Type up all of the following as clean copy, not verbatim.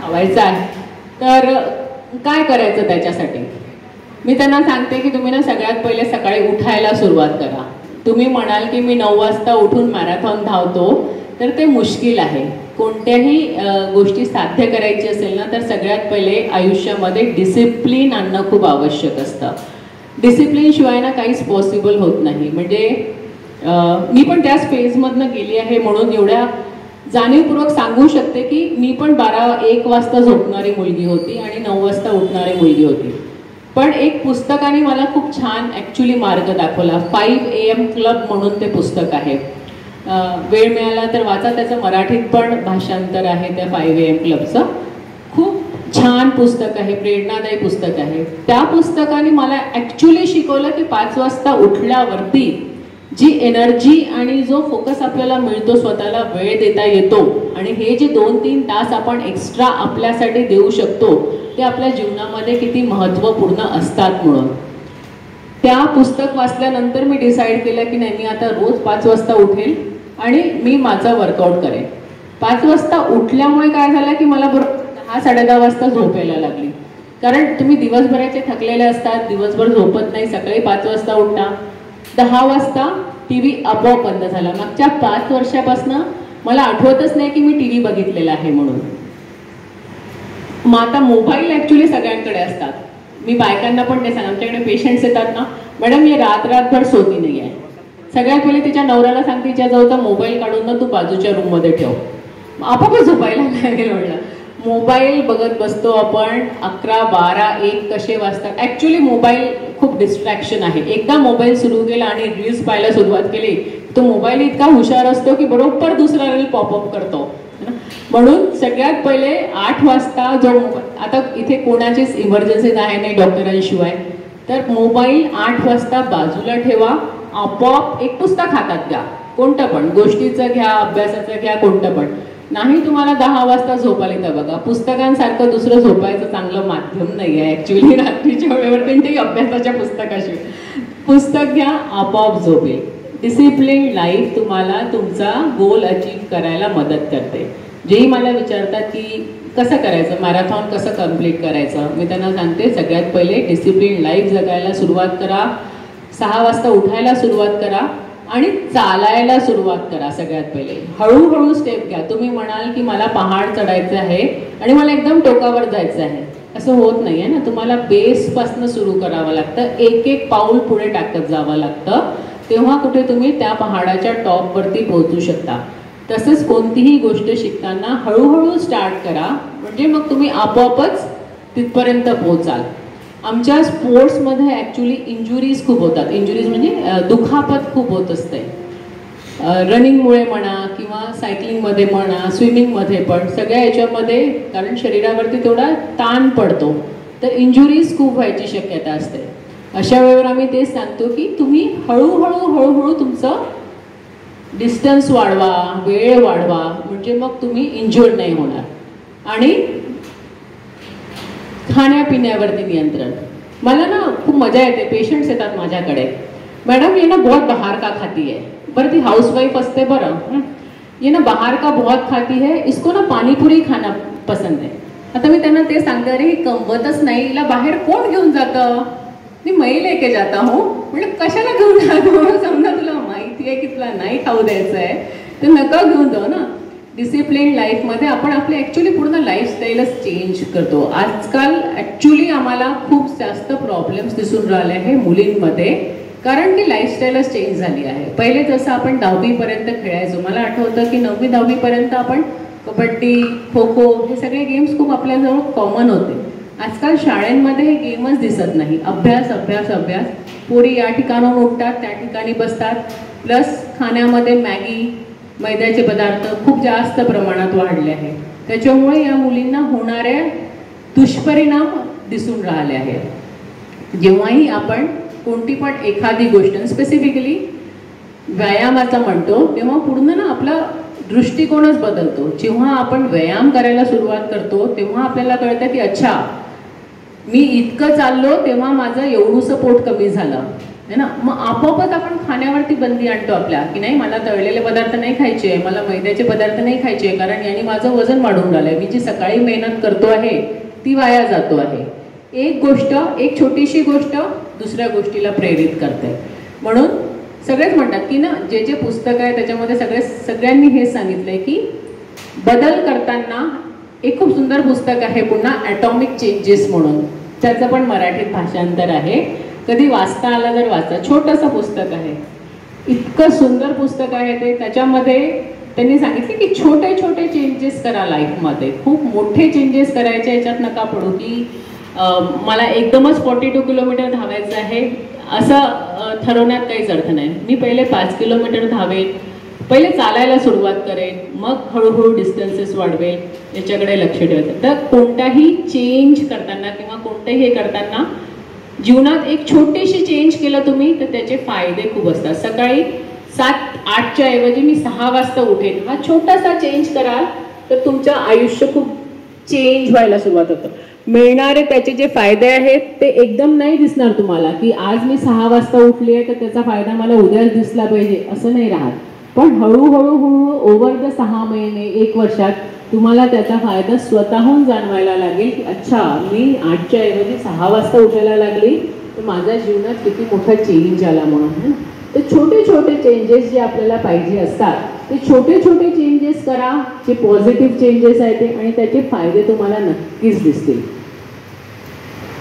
लावायचा आहे. तर काय करायचं त्याच्यासाठी? मी त्यांना सांगते की तुम्ही ना सगळ्यात पहिले सकाळी उठायला सुरुवात करा. तुम्ही म्हणाल की मी 9 वाजता उठून मॅरेथॉन धावतो, तर ते मुश्किल आहे. कोणत्याही गोष्टी साध्य करायची असेल ना, तर सगळ्यात पहिले आयुष्यामध्ये डिसिप्लिन आणणं खूप आवश्यक असतं. डिसिप्लिन शिवाय ना काहीच पॉसिबल होत नाही. म्हणजे मी पण त्याच फेजमधनं गेली आहे, म्हणून एवढ्या जाणीवपूर्वक सांगू शकते की मी पण 12-1 वाजता झोपणारी मुलगी होती आणि 9 वाजता उठणारी मुलगी होती. पण एक पुस्तकाने मला खूप छान ॲक्च्युली मार्ग दाखवला. 5 AM क्लब म्हणून ते पुस्तक आहे. वेळ मिळाला तर वाचा, त्याचं मराठीत पण भाषांतर आहे त्या 5 AM क्लबचं. खूप छान पुस्तक आहे, प्रेरणादायी पुस्तक आहे. त्या पुस्तकाने मला ॲक्च्युली शिकवलं की 5 वाजता उठल्यावरती जी एनर्जी आणि जो फोकस आपल्याला मिळतो, स्वतःला वेळ देता येतो आणि हे जे 2-3 तास आपण एक्स्ट्रा आपल्यासाठी देऊ शकतो ते आपल्या जीवनामध्ये किती महत्त्वपूर्ण असतात. म्हणून त्या पुस्तक वाचल्यानंतर मी डिसाईड केलं की नाही, मी आता रोज 5 वाजता उठेल आणि मी माझा वर्कआउट करेन. 5 वाजता उठल्यामुळे काय झालं की मला बरोबर 10-10:30 वाजता झोप यायला लागली. कारण तुम्ही दिवसभराचे थकलेले असतात, दिवसभर झोपत नाही, सकाळी 5 वाजता उठता. 10 वाजता TV आपोआप बंद झाला. मागच्या 5 वर्षापासून मला आठवतच नाही की मी TV बघितलेला आहे म्हणून. मग आता मोबाईल ॲक्च्युली सगळ्यांकडे असतात. मी बायकांना पण ते सांग, आमच्याकडे पेशंट्स येतात ना, मॅडम मी रात्रभर सोती नाही आहे. सगळ्यात पहिले तिच्या नवऱ्याला सांगते तिच्याजवळचा मोबाईल काढून ना तू बाजूच्या रूममध्ये ठेव, आपोआप झोपायला लागेल. म्हणलं मोबाईल बघत बसतो आपण 11, 12, 1 कसे वाजतात. ॲक्च्युली मोबाईल खूप डिस्ट्रॅक्शन आहे. एकदा मोबाईल सुरू केला आणि रील्स पाहायला सुरुवात केली, तो मोबाईल इतका हुशार असतो की बरोबर दुसरा रील पॉपअप करतो. म्हणून सगळ्यात पहिले 8 वाजता जो आता इथे कोणाचीच इमर्जन्सी नाही डॉक्टरांशिवाय, तर मोबाईल 8 वाजता बाजूला ठेवा. आपोआप एक पुस्तक हातात घ्या, कोणतं पण, गोष्टीचं घ्या, अभ्यासाचं घ्या, कोणतं पण. नाही तुम्हाला 10 वाजता झोपायला तर बघा, पुस्तकांसारखं दुसरं झोपायचं चांगलं माध्यम नाही आहे ॲक्च्युली रात्रीच्या वेळेवर, त्यांच्याही अभ्यासाच्या पुस्तकाशी. पुस्तक घ्या, आपोआप झोप येईल. डिसिप्लिन लाईफ तुम्हाला तुमचा गोल अचीव करायला मदत करते. जेही मला विचारतात की कसं करायचं, मॅरेथॉन कसं कम्प्लीट करायचं, मी त्यांना सांगते सगळ्यात पहिले डिसिप्लिन लाईफ जगायला सुरुवात करा. 6 वाजता उठायला सुरुवात करा आणि चालायला सुरुवात करा. सगळ्यात पहिले हळूहळू स्टेप घ्या. तुम्ही म्हणाल की मला पहाड चढायचं आहे आणि मला एकदम टोकावर जायचं आहे, असं होत नाही आहे ना. तुम्हाला बेसपासून सुरू करावं लागतं, एक पाऊल पुढे टाकत जावं लागतं, तेव्हा कुठे तुम्ही त्या पहाडाच्या टॉपवरती पोहोचू शकता. तसंच कोणतीही गोष्ट शिकताना हळूहळू स्टार्ट करा, म्हणजे मग तुम्ही आपोआपच तिथपर्यंत पोहोचाल. आमच्या स्पोर्ट्समध्ये ॲक्च्युली इंजुरीज खूप होतात. इंजुरीज म्हणजे दुखापत खूप होत असते, रनिंगमुळे म्हणा किंवा सायकलिंगमध्ये म्हणा, स्विमिंगमध्ये पण, सगळ्या याच्यामध्ये, कारण शरीरावरती तेवढा ताण पडतो, तर इंजुरीज खूप व्हायची शक्यता असते. अशा वेळेवर आम्ही तेच सांगतो की तुम्ही हळूहळू तुमचं डिस्टन्स वाढवा, वेळ वाढवा, म्हणजे मग तुम्ही इंज्युअर्ड नाही होणार. आणि खाण्यापिण्यावरती नियंत्रण. मला ना खूप मजा येते, पेशंट्स येतात माझ्याकडे, मैडम ये ना बहुत बाहर का खाती है. बरं ती हाउसवाईफ असते, बरं ये ना बाहर का बहुत खाती है, इसको ना पाणीपुरी खाना पसंद है. आता मी त्यांना ते सांगते, अरे कमवतच नाही, हिला बाहेर कोण घेऊन जातं, मैं लेके जाता हूँ. म्हणजे कशाला घेऊन जातो, समजा तुला माहिती आहे की तुला नाही खाऊ द्यायचं आहे तर नका घेऊन जाऊ ना. डिसिप्लिन लाईफमध्ये आपण आपले ॲक्च्युली पूर्ण लाईफस्टाईलच चेंज करतो. आजकाल ॲक्च्युली आम्हाला खूप जास्त प्रॉब्लेम्स दिसून राहिले आहे मुलींमध्ये, कारण की लाईफस्टाईलच चेंज झाली आहे. पहिले जसं आपण 10वीपर्यंत खेळायचो, मला आठवतं की 9वी-10वीपर्यंत आपण कबड्डी, खो खो हे सगळे गेम्स खूप आपल्याजवळ कॉमन होते. आजकाल शाळेंमध्ये हे गेमच दिसत नाही. अभ्यास अभ्यास अभ्यास. पोरी या ठिकाणाहून उठतात, त्या ठिकाणी बसतात, प्लस खाण्यामध्ये मॅगी, मैद्याचे पदार्थ खूप जास्त प्रमाणात वाढले आहे. त्याच्यामुळे या मुलींना होणारे दुष्परिणाम दिसून राहिले आहेत. जेव्हाही आपण कोणती पण एखादी गोष्ट, स्पेसिफिकली व्यायामाचा म्हणतो, तेव्हा पूर्ण ना आपला दृष्टिकोनच बदलतो. जेव्हा आपण व्यायाम करायला सुरुवात करतो तेव्हा आपल्याला कळतं की अच्छा, मी इतकं चाललो तेव्हा माझं एवढूसं पोट कमी झालं, आहे ना. मग आपोआपच आपण खाण्यावरती बंदी आणतो आपल्या, की नाही मला तळलेले पदार्थ नाही खायचे, मला मैद्याचे पदार्थ नाही खायचे, कारण याने माझं वजन वाढून राहिलंय, मी जी सकाळी मेहनत करतो आहे ती वाया जातो आहे. एक गोष्ट, एक छोटीशी गोष्ट दुसऱ्या गोष्टीला प्रेरित करते. म्हणून सगळेच म्हणतात की ना, जे जे पुस्तक आहे त्याच्यामध्ये सगळ्यांनी हे सांगितलंय की बदल करताना एक खूप सुंदर पुस्तक आहे पुन्हा, ॲटॉमिक चेंजेस म्हणून, त्याचं पण मराठीत भाषांतर आहे. कधी वाचता आलं तर वाचा, छोटंसं पुस्तक आहे, इतकं सुंदर पुस्तक आहे ते. त्याच्यामध्ये त्यांनी सांगितले की छोटे छोटे चेंजेस करा लाईफमध्ये, खूप मोठे चेंजेस करायचे याच्यात नका पडू की मला एकदमच 42 किलोमीटर धावायचं आहे असं ठरवण्यात काहीच अर्थ नाही. मी पहिले 5 किलोमीटर धावेन, पहिले चालायला सुरुवात करेन, मग हळूहळू डिस्टन्सेस वाढवेल, याच्याकडे लक्ष ठेवायचं. तर कोणताही चेंज करताना किंवा कोणतेही हे करताना जीवनात एक छोटीशी चेंज केलं तुम्ही तर त्याचे फायदे खूप असतात. सकाळी 7-8च्या ऐवजी मी 6 वाजता उठेन, हा छोटासा चेंज कराल तर तुमचं आयुष्य खूप चेंज व्हायला सुरुवात होतं. मिळणारे त्याचे जे फायदे आहेत ते एकदम नाही दिसणार तुम्हाला, की आज मी 6 वाजता उठली आहे तर त्याचा फायदा मला उद्याच दिसला पाहिजे असं नाही राहत. पण हळूहळू ओव्हर द 6 महिने 1 वर्षात तुम्हाला त्याचा फायदा स्वतःहून जाणवायला लागेल की अच्छा, मी 8च्या ऐवजी 6 वाजता उठायला लागली तर माझ्या जीवनात किती मोठा चेंज आला म्हणून. तर छोटे छोटे चेंजेस जे आपल्याला पाहिजे असतात ते छोटे छोटे चेंजेस करा, जे पॉझिटिव्ह चेंजेस आहेत ते, आणि त्याचे फायदे तुम्हाला नक्कीच दिसतील.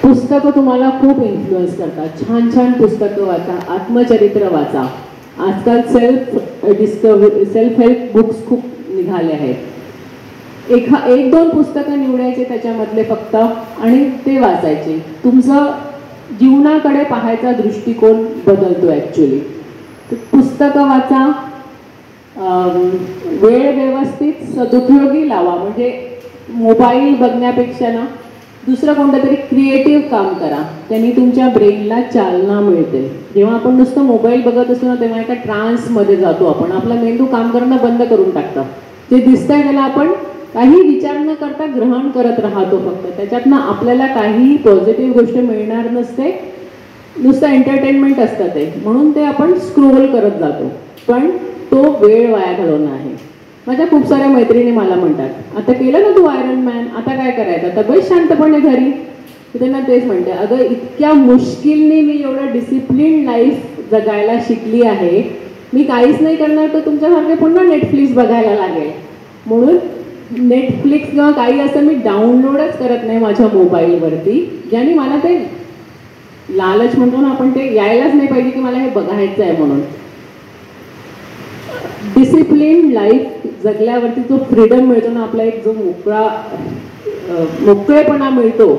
पुस्तकं तुम्हाला खूप इन्फ्लुअन्स करतात. छान छान पुस्तकं वाचा, आत्मचरित्र वाचा. आजकाल सेल्फ हेल्प बुक्स खूप निघाले आहेत. 1-2 पुस्तकं निवडायचे त्याच्यामधले फक्त आणि ते वाचायचे. तुमचं जीवनाकडे पाहायचा दृष्टिकोन बदलतो ॲक्च्युली. पुस्तकं वाचा, वेळ व्यवस्थित सदुपयोगी लावा. म्हणजे मोबाईल बघण्यापेक्षा ना दुसरं कोणतं तरी क्रिएटिव्ह काम करा, त्यांनी तुमच्या ब्रेनला चालना मिळते. जेव्हा आपण नुसतं मोबाईल बघत असतो ना तेव्हा एका ट्रान्समध्ये जातो आपण, आपला मेंदू काम करणं बंद करून टाकतं. जे दिसतंय त्याला आपण काही विचार न करता ग्रहण करत राहतो फक्त. त्याच्यातनं आपल्याला काही पॉझिटिव्ह गोष्ट मिळणार नसते, नुसतं एंटरटेनमेंट असतं ते, म्हणून ते आपण स्क्रोल करत जातो. पण तो वेळ वाया घालवणं आहे. माझ्या खूप साऱ्या मैत्रिणी मला म्हणतात, आता केलं ना तू आयरन मॅन, आता काय करायचं, आता बस शांतपणे घरी. त्यांना तेच म्हणते, अगं इतक्या मुश्किलने मी एवढं डिसिप्लिन लाईफ जगायला शिकली आहे, मी काहीच नाही करणार तर तुमच्यासारखे पुन्हा नेटफ्लिक्स बघायला लागेल. म्हणून नेटफ्लिक्स किंवा काही असं मी डाउनलोडच करत नाही माझ्या मोबाईलवरती, ज्याने मला ते लालच म्हणतो ना आपण, ते यायलाच नाही पाहिजे की मला हे बघायचं आहे म्हणून. डिसिप्लिन लाईफ जगल्यावरती जो फ्रीडम मिळतो ना, आपला एक जो मोकळेपणा मिळतो.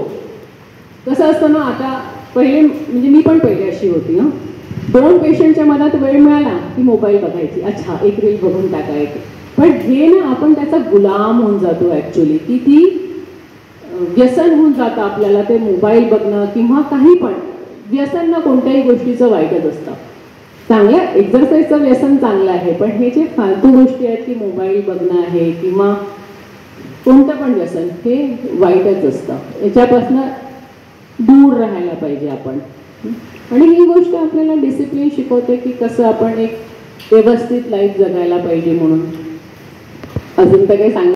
कसं असतं ना, आता पहिले म्हणजे मी पण पहिले अशी होती ना, 2 पेशंटच्या मनात वेळ मिळाला की मोबाईल बघायची, अच्छा एक रील बघून टाकायची. पण हे ना आपण त्याचा गुलाम होऊन जातो ॲक्च्युली, की ती व्यसन होऊन जातं आपल्याला ते मोबाईल बघणं किंवा काही पण. व्यसन ना कोणत्याही गोष्टीचं वाईटच असतं. चांगलं एक्झरसाईजचं व्यसन चांगलं आहे, पण हे जे फालतू गोष्टी आहेत की मोबाईल बघणं आहे किंवा कोणतं पण व्यसन, हे वाईटच असतं. याच्यापासून दूर राहायला पाहिजे आपण. आणि ही गोष्ट आपल्याला डिसिप्लिन शिकवते की कसं आपण एक व्यवस्थित लाईफ जगायला पाहिजे म्हणून. अजून तर काही सांग